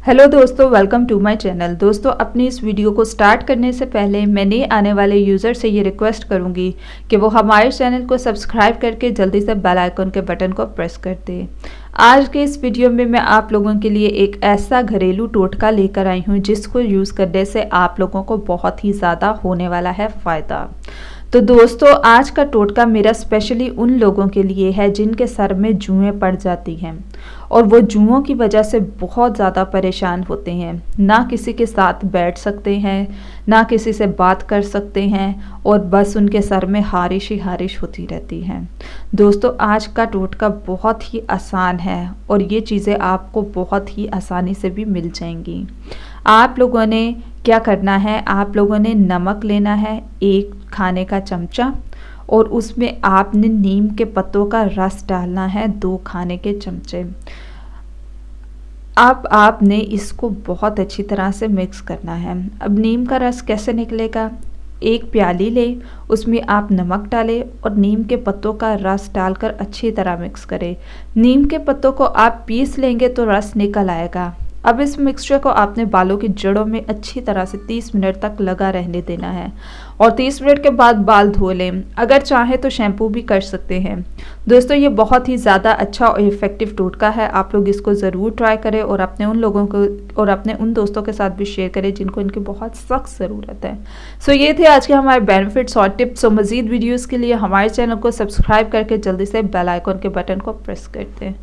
Hello दोस्तों, welcome to my channel. दोस्तों, अपनी इस वीडियो को स्टार्ट करने से पहले मैं नए आने वाले यूज़र से ये रिक्वेस्ट करूंगी कि वो हमारे चैनल को सब्सक्राइब करके जल्दी से बेल आइकन के बटन को प्रेस कर दें। आज के इस वीडियो में मैं आप लोगों के लिए एक ऐसा घरेलू टोटका लेकर आई हूँ जिसको यूज़ करने से आप लोगों को बहुत ही ज़्यादा होने वाला है फ़ायदा। तो दोस्तों, आज का टोटका मेरा स्पेशली उन लोगों के लिए है जिनके सर में जुएं पड़ जाती हैं और वो जुओं की वजह से बहुत ज़्यादा परेशान होते हैं। ना किसी के साथ बैठ सकते हैं, ना किसी से बात कर सकते हैं और बस उनके सर में हारिश ही हारिश होती रहती है। दोस्तों, आज का टोटका बहुत ही आसान है और ये चीज़ें आपको बहुत ही आसानी से भी मिल जाएंगी। आप लोगों ने क्या करना है, आप लोगों ने नमक लेना है 1 खाने का चमचा और उसमें आपने नीम के पत्तों का रस डालना है 2 खाने के चमचे। अब आपने इसको बहुत अच्छी तरह से मिक्स करना है। अब नीम का रस कैसे निकलेगा, 1 प्याली ले, उसमें आप नमक डालें और नीम के पत्तों का रस डालकर अच्छी तरह मिक्स करें। नीम के पत्तों को आप पीस लेंगे तो रस निकल आएगा। अब इस मिक्सचर को आपने बालों की जड़ों में अच्छी तरह से 30 मिनट तक लगा रहने देना है और 30 मिनट के बाद बाल धो लें। अगर चाहे तो शैम्पू भी कर सकते हैं। दोस्तों, ये बहुत ही ज़्यादा अच्छा और इफ़ेक्टिव टोटका है। आप लोग इसको ज़रूर ट्राई करें और अपने उन लोगों को और अपने उन दोस्तों के साथ भी शेयर करें जिनको इनकी बहुत सख्त ज़रूरत है। सो ये थे आज के हमारे बेनिफिट्स और टिप्स। मज़ीद वीडियोज़ के लिए हमारे चैनल को सब्सक्राइब करके जल्दी से बेल आइकन के बटन को प्रेस कर दें।